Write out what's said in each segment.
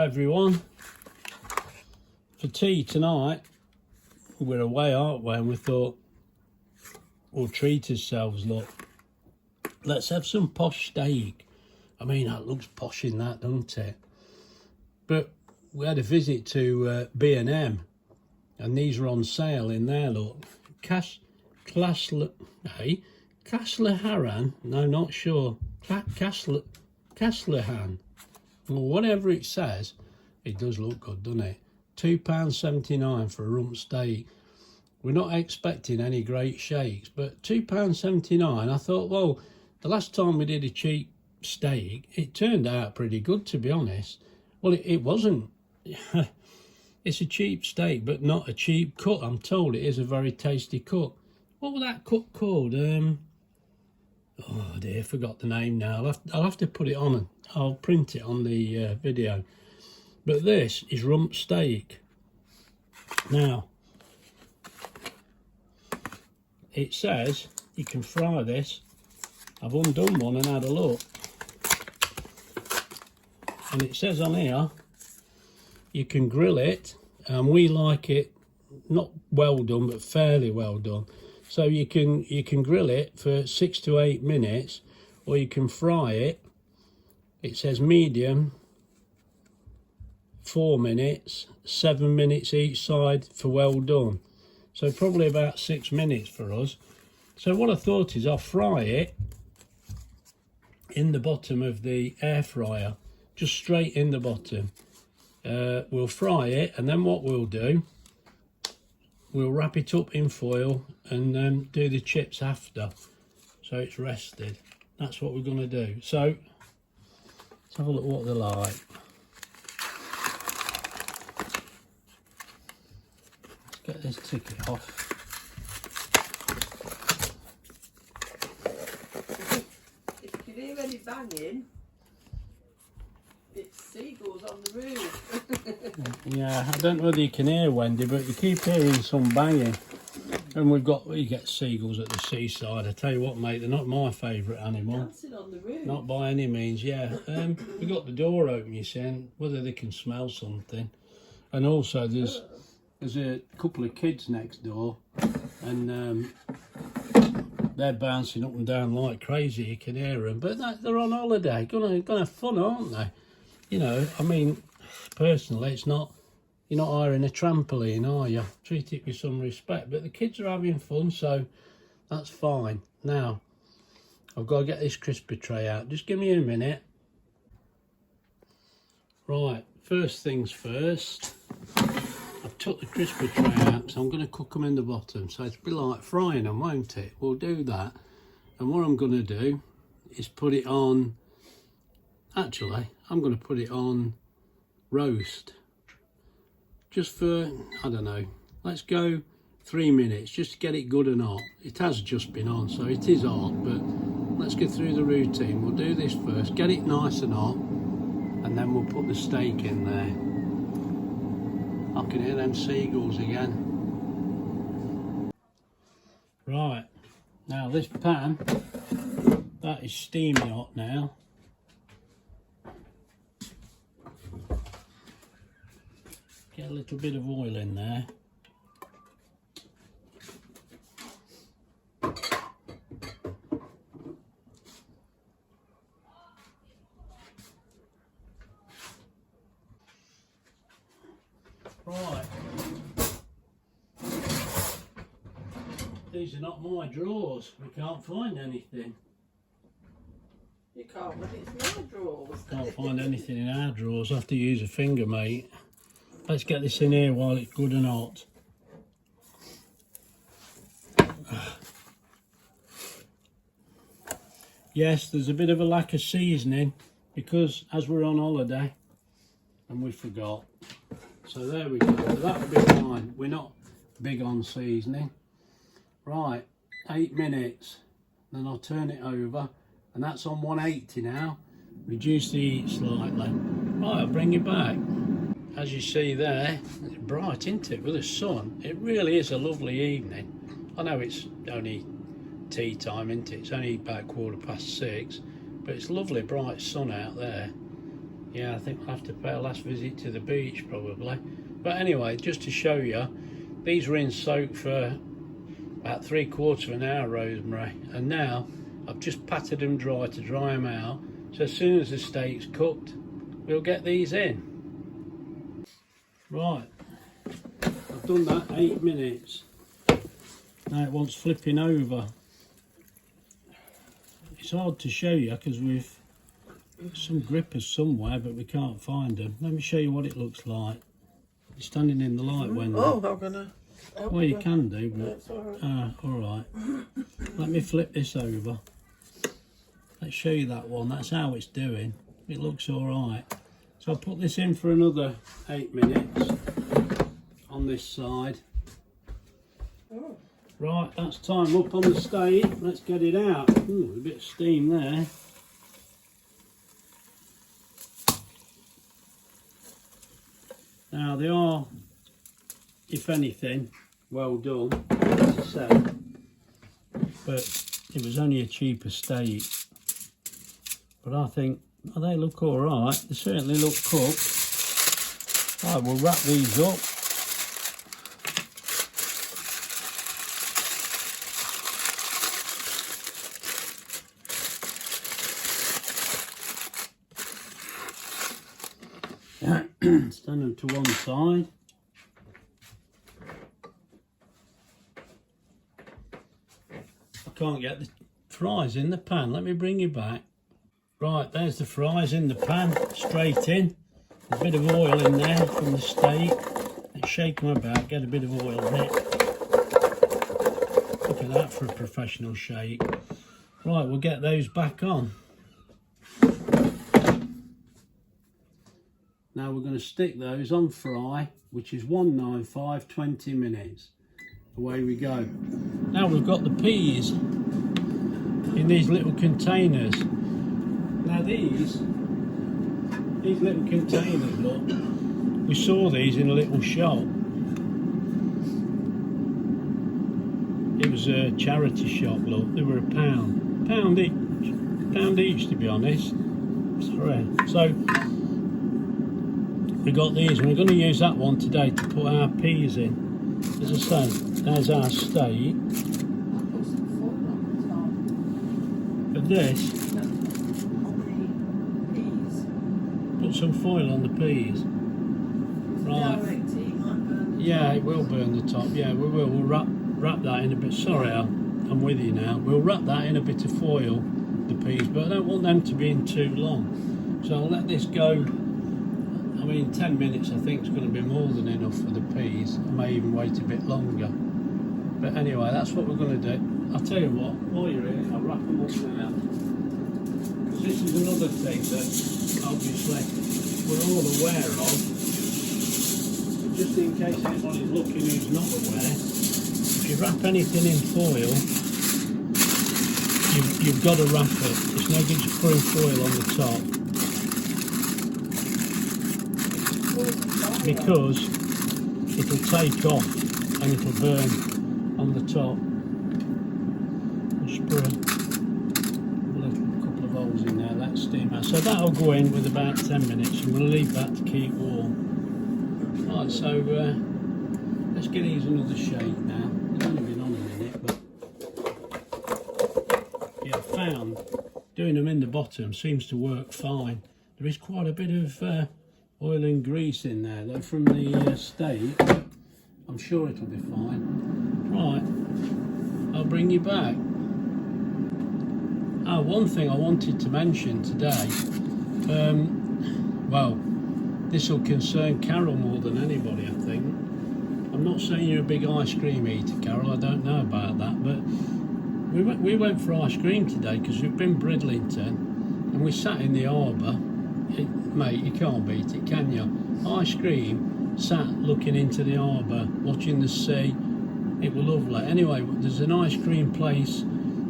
everyone. For tea tonight, we're away, aren't we? And we thought we'll treat ourselves. Look, let's have some posh steak. I mean, that looks posh in that, doesn't it? But we had a visit to B&M, and these are on sale in there. Look, Castleharan? No, not sure. Castlehan. Well, whatever it says, it does look good, doesn't it? £2.79 for a rump steak. We're not expecting any great shakes, but £2.79. I thought, well, the last time we did a cheap steak, it turned out pretty good, to be honest. Well, it wasn't. It's a cheap steak, but not a cheap cut. I'm told it is a very tasty cut. What was that cut called? Oh dear, forgot the name now. I'll have to put it on and I'll print it on the video. But this is rump steak. Now, it says you can fry this. I've undone one and had a look. And it says on here, you can grill it, and we like it not well done, but fairly well done. So you can grill it for 6 to 8 minutes, or you can fry it. It says medium, 4 minutes, 7 minutes each side for well done. So probably about 6 minutes for us. So what I thought is I'll fry it in the bottom of the air fryer, just straight in the bottom. We'll fry it, and then what we'll do, we'll wrap it up in foil and do the chips after, so it's rested. That's what we're going to do. So let's have a look what they're like. Let's get this ticket off. If you can hear any banging, it's seagulls on the roof. Yeah, I don't know whether you can hear, Wendy, but you keep hearing some banging. And you get seagulls at the seaside. I tell you what, mate, they're not my favourite animal. Dancing on the roof. Not by any means, yeah. We got the door open, you see, and whether they can smell something. And also there's a couple of kids next door, and they're bouncing up and down like crazy. You can hear them, but they're on holiday, gonna have fun, aren't they? You know, I mean, personally, it's not, you're not hiring a trampoline, are you? Treat it with some respect. But the kids are having fun, so that's fine. Now, I've got to get this crispy tray out. Just give me a minute. Right, first things first. I've took the crispy tray out, so I'm going to cook them in the bottom. So it'll be like frying them, won't it? We'll do that. And what I'm going to do is put it on... Actually, I'm going to put it on roast. Just for, I don't know, let's go 3 minutes, just to get it good and hot. It has just been on, so it is hot, but let's get through the routine. We'll do this first, get it nice and hot, and then we'll put the steak in there. I can hear them seagulls again. Right, now this pan, that is steaming hot now. Get a little bit of oil in there. Right. These are not my drawers. We can't find anything. You can't, but it's my drawers. Can't find anything in our drawers. I have to use a finger, mate. Let's get this in here while it's good and hot. Yes, there's a bit of a lack of seasoning because as we're on holiday and we forgot. So there we go. That'll be fine. We're not big on seasoning. Right, 8 minutes. Then I'll turn it over, and that's on 180 now. Reduce the heat slightly. Right, I'll bring it back. As you see there, it's bright, isn't it, with the sun? It really is a lovely evening. I know it's only tea time, isn't it? It's only about 6:15, but it's lovely bright sun out there. Yeah, I think I'll have to pay a last visit to the beach probably. But anyway, just to show you, these were in soak for about 3/4 of an hour, Rosemary, and now I've just patted them dry to dry them out. So as soon as the steak's cooked, we'll get these in. Right, I've done that 8 minutes. Now it wants flipping over. It's hard to show you because we've some grippers somewhere, but we can't find them. Let me show you what it looks like. You're standing in the light, Wendy. Oh, I'm gonna. Well, you can do, but That's all right. all right. Let me flip this over. Let's show you that one. That's how it's doing. It looks all right. So I'll put this in for another 8 minutes on this side. Oh. Right, that's time up on the steak. Let's get it out. Ooh, a bit of steam there. Now they are, if anything, well done, as I said, but it was only a cheaper steak. But I think, oh, they look all right. They certainly look cooked. Right, we'll wrap these up. Stand them to one side. I can't get the fries in the pan. Let me bring you back. Right, there's the fries in the pan, straight in. A bit of oil in there from the steak. Let's shake them about, get a bit of oil in it. Look at that for a professional shake. Right, we'll get those back on. Now we're going to stick those on fry, which is 195, 20 minutes. Away we go. Now we've got the peas in these little containers. Now these little containers, look, we saw these in a little shop. It was a charity shop, look, they were £1 each to be honest. Sorry. So we got these and we're going to use that one today to put our peas in. As I say, there's our steak. But this, put some foil on the peas. Right. Yeah, it will burn the top. Yeah, we will. We'll wrap that in a bit. Sorry, I'm with you now. We'll wrap that in a bit of foil, the peas, but I don't want them to be in too long. So I'll let this go. I mean, 10 minutes I think is going to be more than enough for the peas. I may even wait a bit longer. But anyway, that's what we're going to do. I'll tell you what, while you're in it, I'll wrap them up now. Because this is another thing that obviously we're all aware of. Just in case anybody's looking who's not aware, if you wrap anything in foil, you've got to wrap it. It's no good just putting foil on the top. Because it'll take off and it'll burn on the top. I'll just put a couple of holes in there, let steam out. So that'll go in with about 10 minutes and we'll leave that to keep warm. Right, so let's get these another shake now. It's only been on a minute, but yeah, I found doing them in the bottom seems to work fine. There is quite a bit of oil and grease in there though from the steak. I'm sure it'll be fine. Right, I'll bring you back. One thing I wanted to mention today, well, this will concern Carol more than anybody, I think. I'm not saying you're a big ice cream eater, Carol, I don't know about that, but we went for ice cream today because we've been Bridlington and we sat in the harbour. Mate, you can't beat it, can you? Ice cream, sat looking into the harbour, watching the sea. It was lovely. Anyway, there's an ice cream place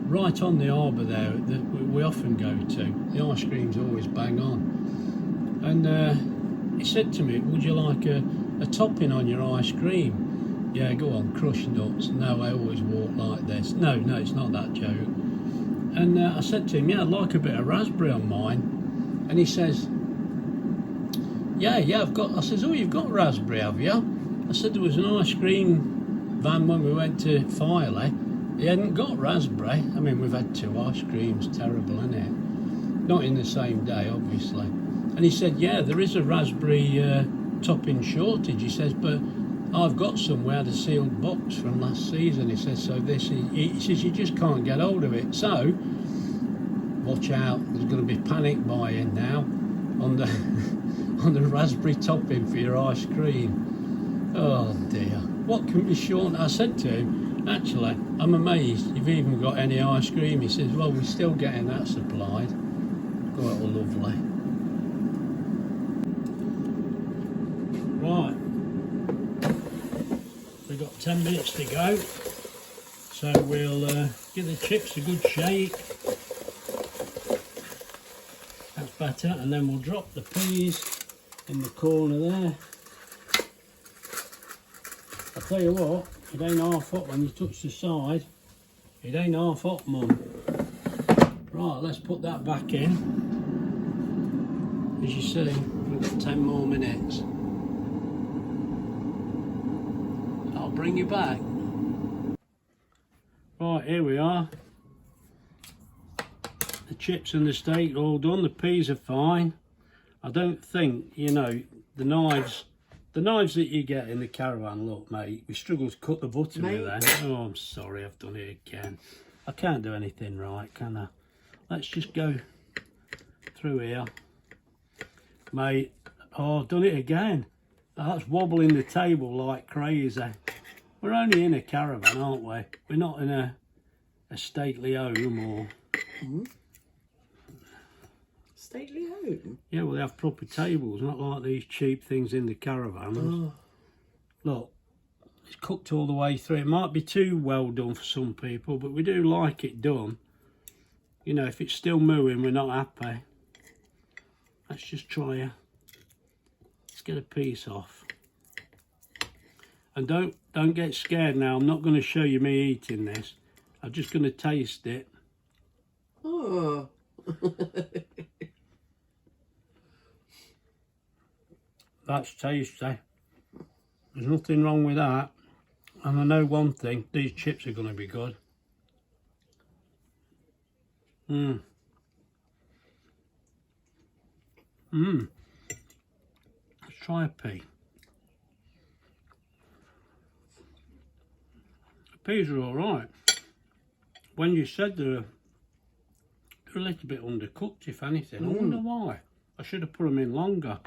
right on the harbour there that we often go to. The ice cream's always bang on. And he said to me, would you like a topping on your ice cream? Yeah, go on, crush nuts. No, I always walk like this. No, it's not that joke. And I said to him, yeah, I'd like a bit of raspberry on mine. And he says, yeah, I've got, I says, oh, you've got raspberry, have you? I said, there was an ice cream van when we went to Filey. He hadn't got raspberry. I mean, we've had 2 ice creams, terrible, isn't it? Not in the same day, obviously. And he said, yeah, there is a raspberry topping shortage. He says, but I've got some. We had a sealed box from last season. He says, so this is, he says, you just can't get hold of it. So, watch out. There's going to be panic buying now on the on the raspberry topping for your ice cream. Oh dear. What can be short? I said to him, actually, I'm amazed you've even got any ice cream. He says, well, we're still getting that supplied. Oh, lovely. Right. We've got 10 minutes to go. So we'll give the chips a good shake. That's better. And then we'll drop the peas in the corner there. I'll tell you what, it ain't half hot when you touch the side. It ain't half hot, Mum. Right, let's put that back in. As you see, we've got 10 more minutes. I'll bring you back. Right, here we are. The chips and the steak are all done. The peas are fine. I don't think, you know, the knives that you get in the caravan, look, mate, we struggle to cut the butter with them. Oh, I'm sorry, I've done it again. I can't do anything right, can I? Let's just go through here. Mate, oh, I've done it again. That's wobbling the table like crazy. We're only in a caravan, aren't we? We're not in a stately home or... Stately home? Yeah, well, they have proper tables, not like these cheap things in the caravans. Oh. Look, it's cooked all the way through. It might be too well done for some people, but we do like it done. You know, if it's still mooing, we're not happy. Let's just try it. Let's get a piece off. And don't get scared now. I'm not going to show you me eating this. I'm just going to taste it. Oh. That's tasty. There's nothing wrong with that. And I know one thing, these chips are going to be good. Let's try a pea. The peas are alright. When you said they're a little bit undercooked, if anything. I wonder why. I should have put them in longer.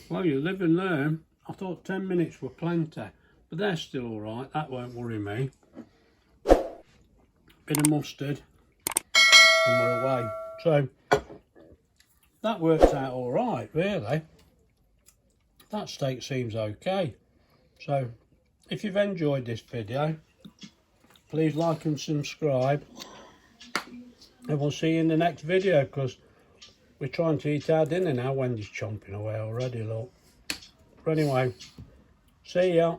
Well, you live and learn. I thought 10 minutes were plenty, but they're still alright. That won't worry me. Bit of mustard, and we're away. So, that works out alright, really. That steak seems okay. So, if you've enjoyed this video, please like and subscribe. And we'll see you in the next video, because we're trying to eat our dinner now. Wendy's chomping away already, look. But anyway, see ya.